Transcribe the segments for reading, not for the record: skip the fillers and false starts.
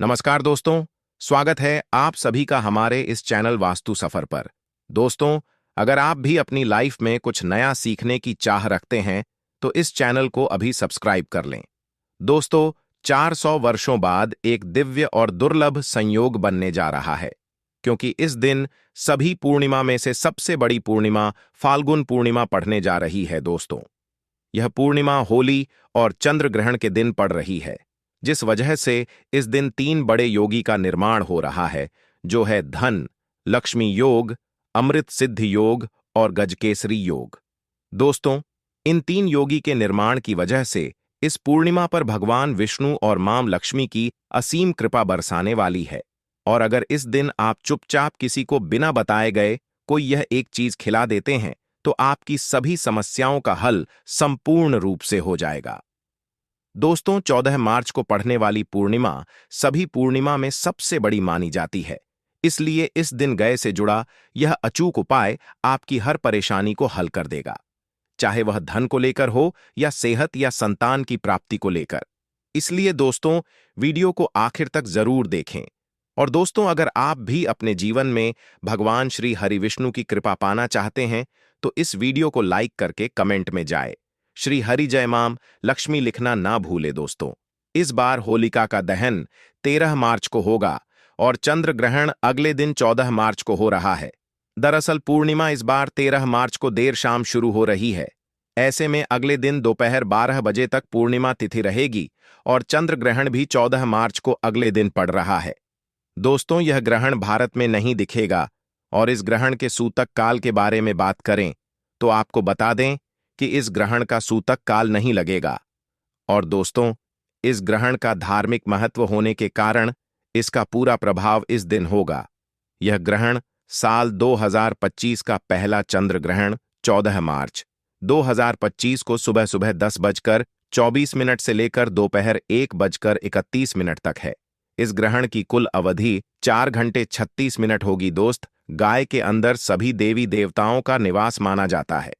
नमस्कार दोस्तों, स्वागत है आप सभी का हमारे इस चैनल वास्तु सफर पर। दोस्तों, अगर आप भी अपनी लाइफ में कुछ नया सीखने की चाह रखते हैं, तो इस चैनल को अभी सब्सक्राइब कर लें। दोस्तों, 400 वर्षों बाद एक दिव्य और दुर्लभ संयोग बनने जा रहा है, क्योंकि इस दिन सभी पूर्णिमा में से सबसे बड़ी पूर्णिमा फाल्गुन पूर्णिमा पड़ने जा रही है। दोस्तों, यह पूर्णिमा होली और चंद्र ग्रहण के दिन पड़ रही है, जिस वजह से इस दिन 3 बड़े योगी का निर्माण हो रहा है, जो है धन लक्ष्मी योग, अमृत सिद्धि योग और गजकेसरी योग। दोस्तों, इन 3 योगी के निर्माण की वजह से इस पूर्णिमा पर भगवान विष्णु और मां लक्ष्मी की असीम कृपा बरसाने वाली है। और अगर इस दिन आप चुपचाप किसी को बिना बताए गए कोई यह एक चीज खिला देते हैं, तो आपकी सभी समस्याओं का हल संपूर्ण रूप से हो जाएगा। दोस्तों, 14 मार्च को पड़ने वाली पूर्णिमा सभी पूर्णिमा में सबसे बड़ी मानी जाती है, इसलिए इस दिन गए से जुड़ा यह अचूक उपाय आपकी हर परेशानी को हल कर देगा, चाहे वह धन को लेकर हो या सेहत या संतान की प्राप्ति को लेकर। इसलिए दोस्तों, वीडियो को आखिर तक जरूर देखें। और दोस्तों, अगर आप भी अपने जीवन में भगवान श्री हरि विष्णु की कृपा पाना चाहते हैं, तो इस वीडियो को लाइक करके कमेंट में जाए श्री हरि जय माम लक्ष्मी लिखना ना भूले। दोस्तों, इस बार होलिका का दहन 13 मार्च को होगा और चंद्र ग्रहण अगले दिन 14 मार्च को हो रहा है। दरअसल पूर्णिमा इस बार 13 मार्च को देर शाम शुरू हो रही है। ऐसे में अगले दिन दोपहर 12 बजे तक पूर्णिमा तिथि रहेगी और चंद्र ग्रहण भी 14 मार्च को अगले दिन पड़ रहा है। दोस्तों, यह ग्रहण भारत में नहीं दिखेगा। और इस ग्रहण के सूतक काल के बारे में बात करें तो आपको बता दें कि इस ग्रहण का सूतक काल नहीं लगेगा। और दोस्तों, इस ग्रहण का धार्मिक महत्व होने के कारण इसका पूरा प्रभाव इस दिन होगा। यह ग्रहण साल 2025 का पहला चंद्र ग्रहण 14 मार्च 2025 को सुबह सुबह 10:24 से लेकर दोपहर 1:31 तक है। इस ग्रहण की कुल अवधि 4 घंटे 36 मिनट होगी। दोस्त, गाय के अंदर सभी देवी देवताओं का निवास माना जाता है।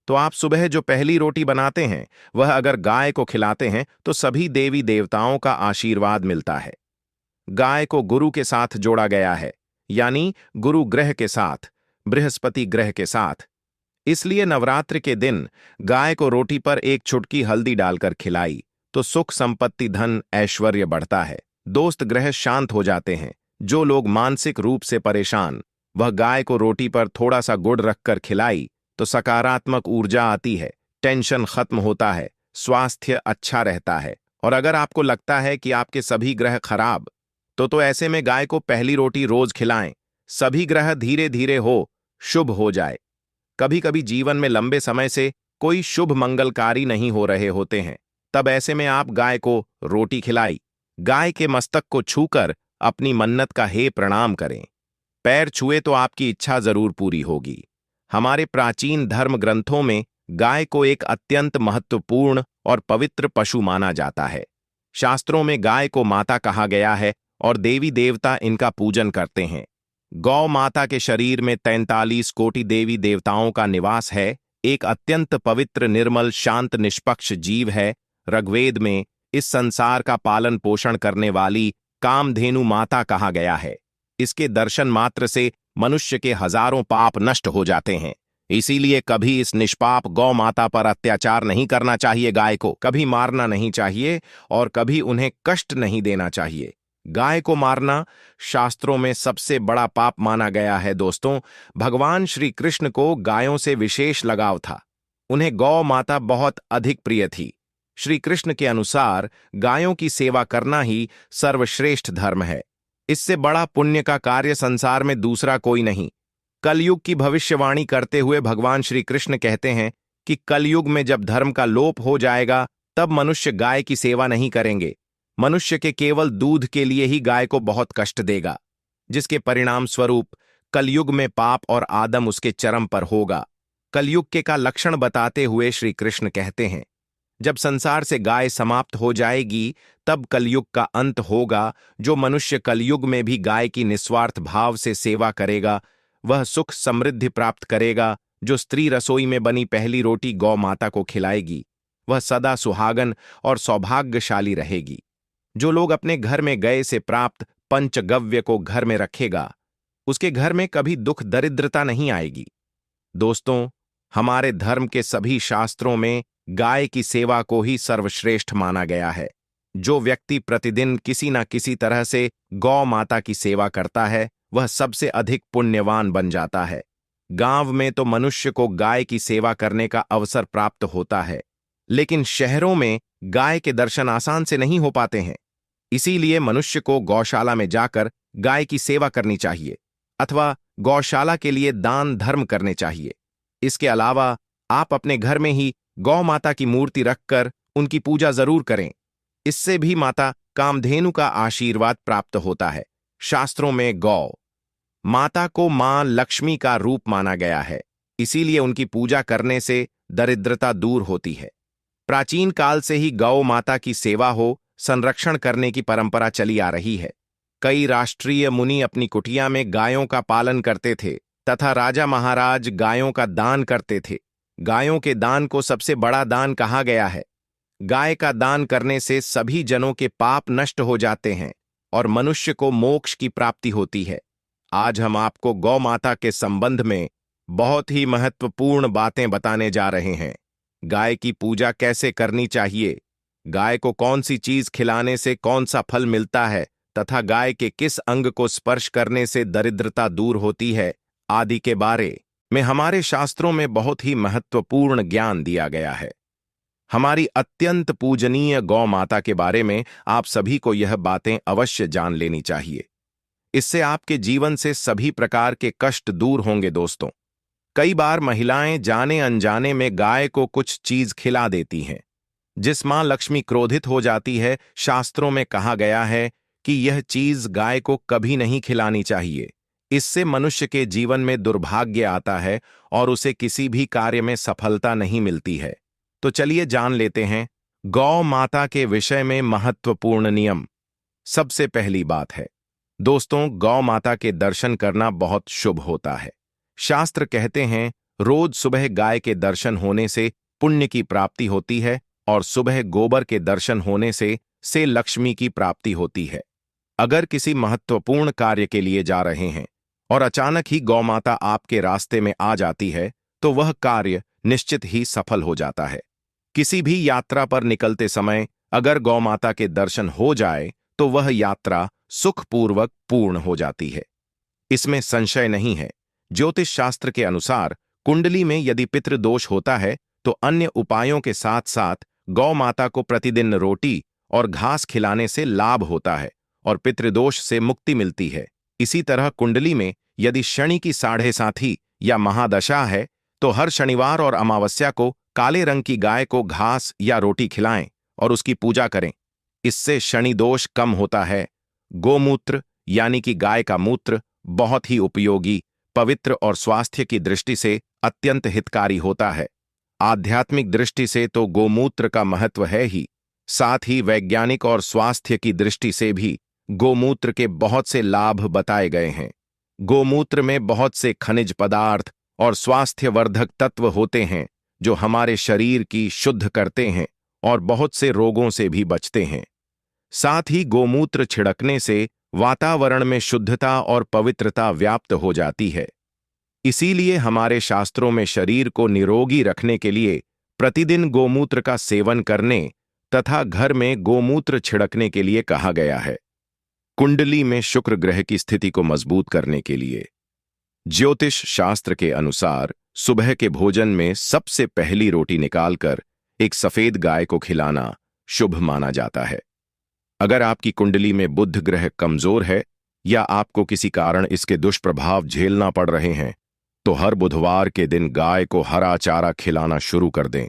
तो आप सुबह जो पहली रोटी बनाते हैं, वह अगर गाय को खिलाते हैं तो सभी देवी देवताओं का आशीर्वाद मिलता है। गाय को गुरु के साथ जोड़ा गया है, यानी गुरु ग्रह के साथ, बृहस्पति ग्रह के साथ। इसलिए नवरात्र के दिन गाय को रोटी पर एक चुटकी हल्दी डालकर खिलाई तो सुख संपत्ति धन ऐश्वर्य बढ़ता है। दोस्त, ग्रह शांत हो जाते हैं। जो लोग मानसिक रूप से परेशान, वह गाय को रोटी पर थोड़ा सा गुड़ रखकर खिलाई तो सकारात्मक ऊर्जा आती है, टेंशन खत्म होता है, स्वास्थ्य अच्छा रहता है। और अगर आपको लगता है कि आपके सभी ग्रह खराब, तो ऐसे में गाय को पहली रोटी रोज खिलाएं। सभी ग्रह धीरे धीरे शुभ हो जाए। कभी कभी जीवन में लंबे समय से कोई शुभ मंगलकारी नहीं हो रहे होते हैं, तब ऐसे में आप गाय को रोटी खिलाई। गाय के मस्तक को छूकर अपनी मन्नत का हे प्रणाम करें। पैर छुए तो आपकी इच्छा जरूर पूरी होगी। हमारे प्राचीन धर्म ग्रंथों में गाय को एक अत्यंत महत्वपूर्ण और पवित्र पशु माना जाता है। शास्त्रों में गाय को माता कहा गया है और देवी देवता इनका पूजन करते हैं। गौ माता के शरीर में 43 कोटि देवी देवताओं का निवास है। एक अत्यंत पवित्र, निर्मल, शांत, निष्पक्ष जीव है। ऋग्वेद में इस संसार का पालन पोषण करने वाली कामधेनु माता कहा गया है। इसके दर्शन मात्र से मनुष्य के हजारों पाप नष्ट हो जाते हैं। इसीलिए कभी इस निष्पाप गौ माता पर अत्याचार नहीं करना चाहिए। गाय को कभी मारना नहीं चाहिए और कभी उन्हें कष्ट नहीं देना चाहिए। गाय को मारना शास्त्रों में सबसे बड़ा पाप माना गया है। दोस्तों, भगवान श्री कृष्ण को गायों से विशेष लगाव था। उन्हें गौ माता बहुत अधिक प्रिय थी। श्री कृष्ण के अनुसार गायों की सेवा करना ही सर्वश्रेष्ठ धर्म है। इससे बड़ा पुण्य का कार्य संसार में दूसरा कोई नहीं। कलयुग की भविष्यवाणी करते हुए भगवान श्री कृष्ण कहते हैं कि कलयुग में जब धर्म का लोप हो जाएगा, तब मनुष्य गाय की सेवा नहीं करेंगे। मनुष्य के केवल दूध के लिए ही गाय को बहुत कष्ट देगा, जिसके परिणाम स्वरूप कलयुग में पाप और आदम उसके चरम पर होगा। कलयुग के का लक्षण बताते हुए श्री कृष्ण कहते हैं, जब संसार से गाय समाप्त हो जाएगी, तब कलयुग का अंत होगा। जो मनुष्य कलयुग में भी गाय की निस्वार्थ भाव से सेवा करेगा, वह सुख समृद्धि प्राप्त करेगा। जो स्त्री रसोई में बनी पहली रोटी गौ माता को खिलाएगी, वह सदा सुहागन और सौभाग्यशाली रहेगी। जो लोग अपने घर में गए से प्राप्त पंचगव्य को घर में रखेगा, उसके घर में कभी दुख दरिद्रता नहीं आएगी। दोस्तों, हमारे धर्म के सभी शास्त्रों में गाय की सेवा को ही सर्वश्रेष्ठ माना गया है। जो व्यक्ति प्रतिदिन किसी न किसी तरह से गौ माता की सेवा करता है, वह सबसे अधिक पुण्यवान बन जाता है। गांव में तो मनुष्य को गाय की सेवा करने का अवसर प्राप्त होता है, लेकिन शहरों में गाय के दर्शन आसान से नहीं हो पाते हैं। इसीलिए मनुष्य को गौशाला में जाकर गाय की सेवा करनी चाहिए अथवा गौशाला के लिए दान धर्म करने चाहिए। इसके अलावा आप अपने घर में ही गौ माता की मूर्ति रखकर उनकी पूजा जरूर करें। इससे भी माता कामधेनु का आशीर्वाद प्राप्त होता है। शास्त्रों में गौ माता को मां लक्ष्मी का रूप माना गया है, इसीलिए उनकी पूजा करने से दरिद्रता दूर होती है। प्राचीन काल से ही गौ माता की सेवा हो संरक्षण करने की परंपरा चली आ रही है। कई राष्ट्रीय मुनि अपनी कुटिया में गायों का पालन करते थे तथा राजा महाराज गायों का दान करते थे। गायों के दान को सबसे बड़ा दान कहा गया है। गाय का दान करने से सभी जनों के पाप नष्ट हो जाते हैं और मनुष्य को मोक्ष की प्राप्ति होती है। आज हम आपको गौ माता के संबंध में बहुत ही महत्वपूर्ण बातें बताने जा रहे हैं। गाय की पूजा कैसे करनी चाहिए, गाय को कौन सी चीज खिलाने से कौन सा फल मिलता है तथा गाय के किस अंग को स्पर्श करने से दरिद्रता दूर होती है आदि के बारे में हमारे शास्त्रों में बहुत ही महत्वपूर्ण ज्ञान दिया गया है। हमारी अत्यंत पूजनीय गौ माता के बारे में आप सभी को यह बातें अवश्य जान लेनी चाहिए। इससे आपके जीवन से सभी प्रकार के कष्ट दूर होंगे। दोस्तों, कई बार महिलाएं जाने अनजाने में गाय को कुछ चीज खिला देती हैं, जिस मां लक्ष्मी क्रोधित हो जाती है। शास्त्रों में कहा गया है कि यह चीज गाय को कभी नहीं खिलानी चाहिए। इससे मनुष्य के जीवन में दुर्भाग्य आता है और उसे किसी भी कार्य में सफलता नहीं मिलती है। तो चलिए जान लेते हैं गौ माता के विषय में महत्वपूर्ण नियम। सबसे पहली बात है दोस्तों, गौ माता के दर्शन करना बहुत शुभ होता है। शास्त्र कहते हैं रोज सुबह गाय के दर्शन होने से पुण्य की प्राप्ति होती है और सुबह गोबर के दर्शन होने से लक्ष्मी की प्राप्ति होती है। अगर किसी महत्वपूर्ण कार्य के लिए जा रहे हैं और अचानक ही गौ माता आपके रास्ते में आ जाती है, तो वह कार्य निश्चित ही सफल हो जाता है। किसी भी यात्रा पर निकलते समय अगर गौ माता के दर्शन हो जाए तो वह यात्रा सुखपूर्वक पूर्ण हो जाती है, इसमें संशय नहीं है। ज्योतिष शास्त्र के अनुसार कुंडली में यदि पितृदोष होता है तो अन्य उपायों के साथ साथ गौ माता को प्रतिदिन रोटी और घास खिलाने से लाभ होता है और पितृदोष से मुक्ति मिलती है। इसी तरह कुंडली में यदि शनि की 7.5 या महादशा है तो हर शनिवार और अमावस्या को काले रंग की गाय को घास या रोटी खिलाएं और उसकी पूजा करें। इससे शनि दोष कम होता है। गोमूत्र यानी कि गाय का मूत्र बहुत ही उपयोगी, पवित्र और स्वास्थ्य की दृष्टि से अत्यंत हितकारी होता है। आध्यात्मिक दृष्टि से तो गोमूत्र का महत्व है ही, साथ ही वैज्ञानिक और स्वास्थ्य की दृष्टि से भी गोमूत्र के बहुत से लाभ बताए गए हैं। गोमूत्र में बहुत से खनिज पदार्थ और स्वास्थ्यवर्धक तत्व होते हैं जो हमारे शरीर की शुद्ध करते हैं और बहुत से रोगों से भी बचते हैं। साथ ही गोमूत्र छिड़कने से वातावरण में शुद्धता और पवित्रता व्याप्त हो जाती है। इसीलिए हमारे शास्त्रों में शरीर को निरोगी रखने के लिए प्रतिदिन गोमूत्र का सेवन करने तथा घर में गोमूत्र छिड़कने के लिए कहा गया है। कुंडली में शुक्र ग्रह की स्थिति को मजबूत करने के लिए ज्योतिष शास्त्र के अनुसार सुबह के भोजन में सबसे पहली रोटी निकालकर एक सफेद गाय को खिलाना शुभ माना जाता है। अगर आपकी कुंडली में बुध ग्रह कमजोर है या आपको किसी कारण इसके दुष्प्रभाव झेलना पड़ रहे हैं, तो हर बुधवार के दिन गाय को हरा चारा खिलाना शुरू कर दें।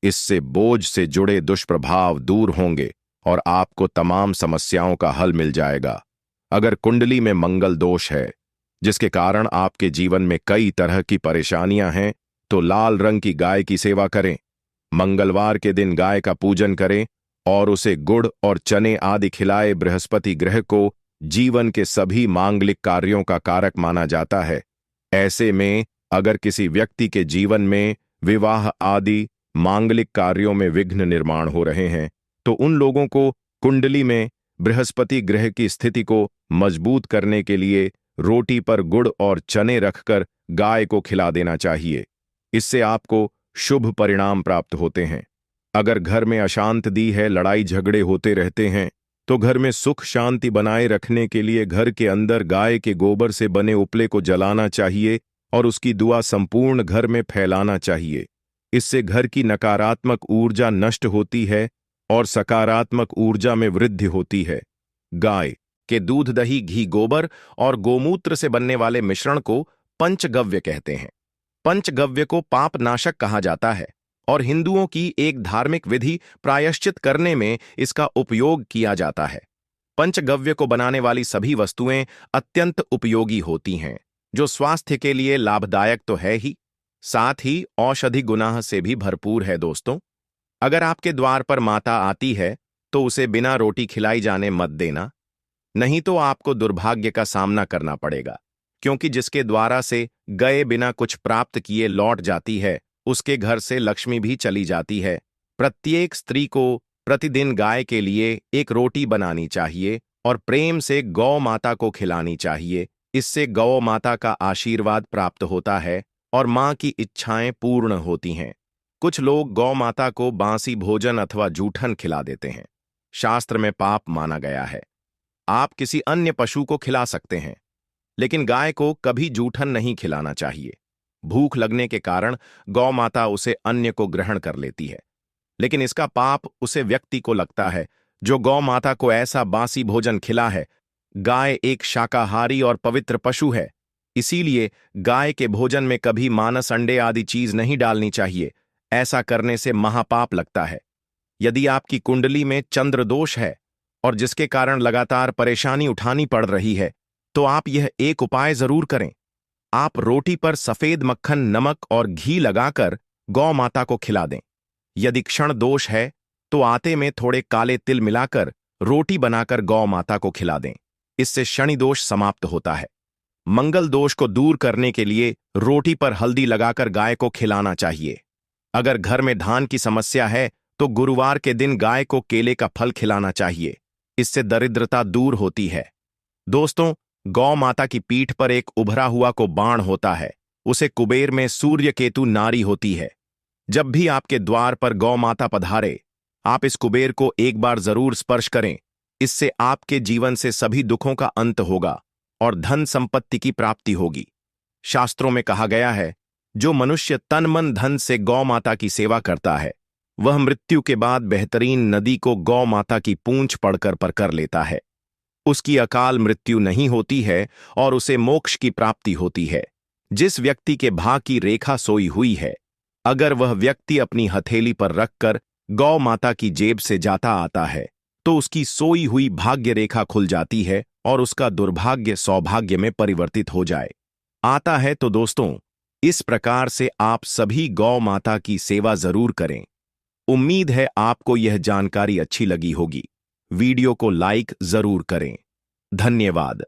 इससे बोझ से जुड़े दुष्प्रभाव दूर होंगे और आपको तमाम समस्याओं का हल मिल जाएगा। अगर कुंडली में मंगल दोष है जिसके कारण आपके जीवन में कई तरह की परेशानियां हैं, तो लाल रंग की गाय की सेवा करें। मंगलवार के दिन गाय का पूजन करें और उसे गुड़ और चने आदि खिलाए। बृहस्पति ग्रह को जीवन के सभी मांगलिक कार्यों का कारक माना जाता है। ऐसे में अगर किसी व्यक्ति के जीवन में विवाह आदि मांगलिक कार्यों में विघ्न निर्माण हो रहे हैं, तो उन लोगों को कुंडली में बृहस्पति ग्रह की स्थिति को मजबूत करने के लिए रोटी पर गुड़ और चने रखकर गाय को खिला देना चाहिए। इससे आपको शुभ परिणाम प्राप्त होते हैं। अगर घर में अशांत दी है, लड़ाई झगड़े होते रहते हैं, तो घर में सुख शांति बनाए रखने के लिए घर के अंदर गाय के गोबर से बने उपले को जलाना चाहिए और उसकी दुआ संपूर्ण घर में फैलाना चाहिए। इससे घर की नकारात्मक ऊर्जा नष्ट होती है और सकारात्मक ऊर्जा में वृद्धि होती है। गाय के दूध, दही, घी, गोबर और गोमूत्र से बनने वाले मिश्रण को पंचगव्य कहते हैं। पंचगव्य को पाप नाशक कहा जाता है और हिंदुओं की एक धार्मिक विधि प्रायश्चित करने में इसका उपयोग किया जाता है। पंचगव्य को बनाने वाली सभी वस्तुएं अत्यंत उपयोगी होती हैं, जो स्वास्थ्य के लिए लाभदायक तो है ही, साथ ही औषधि गुणाह से भी भरपूर है। दोस्तों, अगर आपके द्वार पर माता आती है तो उसे बिना रोटी खिलाई जाने मत देना, नहीं तो आपको दुर्भाग्य का सामना करना पड़ेगा, क्योंकि जिसके द्वारा से गए बिना कुछ प्राप्त किए लौट जाती है, उसके घर से लक्ष्मी भी चली जाती है। प्रत्येक स्त्री को प्रतिदिन गाय के लिए एक रोटी बनानी चाहिए और प्रेम से गौ माता को खिलानी चाहिए। इससे गौ माता का आशीर्वाद प्राप्त होता है और मां की इच्छाएं पूर्ण होती हैं। कुछ लोग गौ माता को बासी भोजन अथवा जूठन खिला देते हैं। शास्त्र में पाप माना गया है। आप किसी अन्य पशु को खिला सकते हैं, लेकिन गाय को कभी जूठन नहीं खिलाना चाहिए। भूख लगने के कारण गौ माता उसे अन्य को ग्रहण कर लेती है, लेकिन इसका पाप उसे व्यक्ति को लगता है जो गौ माता को ऐसा बासी भोजन खिला है। गाय एक शाकाहारी और पवित्र पशु है, इसीलिए गाय के भोजन में कभी मांस, अंडे आदि चीज नहीं डालनी चाहिए। ऐसा करने से महापाप लगता है। यदि आपकी कुंडली में चंद्र दोष है और जिसके कारण लगातार परेशानी उठानी पड़ रही है, तो आप यह एक उपाय जरूर करें। आप रोटी पर सफेद मक्खन, नमक और घी लगाकर गौ माता को खिला दें। यदि क्षण दोष है तो आटे में थोड़े काले तिल मिलाकर रोटी बनाकर गौ माता को खिला दें। इससे शनि दोष समाप्त होता है। मंगल दोष को दूर करने के लिए रोटी पर हल्दी लगाकर गाय को खिलाना चाहिए। अगर घर में धान की समस्या है तो गुरुवार के दिन गाय को केले का फल खिलाना चाहिए। इससे दरिद्रता दूर होती है। दोस्तों, गौ माता की पीठ पर एक उभरा हुआ को बाण होता है, उसे कुबेर में सूर्य केतु नारी होती है। जब भी आपके द्वार पर गौ माता पधारे, आप इस कुबेर को एक बार जरूर स्पर्श करें। इससे आपके जीवन से सभी दुखों का अंत होगा और धन संपत्ति की प्राप्ति होगी। शास्त्रों में कहा गया है, जो मनुष्य तन मन धन से गौ माता की सेवा करता है, वह मृत्यु के बाद बेहतरीन नदी को गौ माता की पूंछ पड़कर पर कर लेता है। उसकी अकाल मृत्यु नहीं होती है और उसे मोक्ष की प्राप्ति होती है। जिस व्यक्ति के भाग की रेखा सोई हुई है, अगर वह व्यक्ति अपनी हथेली पर रखकर गौ माता की जेब से जाता आता है, तो उसकी सोई हुई भाग्य रेखा खुल जाती है और उसका दुर्भाग्य सौभाग्य में परिवर्तित हो जाए आता है। तो दोस्तों, इस प्रकार से आप सभी गौ माता की सेवा जरूर करें। उम्मीद है आपको यह जानकारी अच्छी लगी होगी। वीडियो को लाइक जरूर करें। धन्यवाद।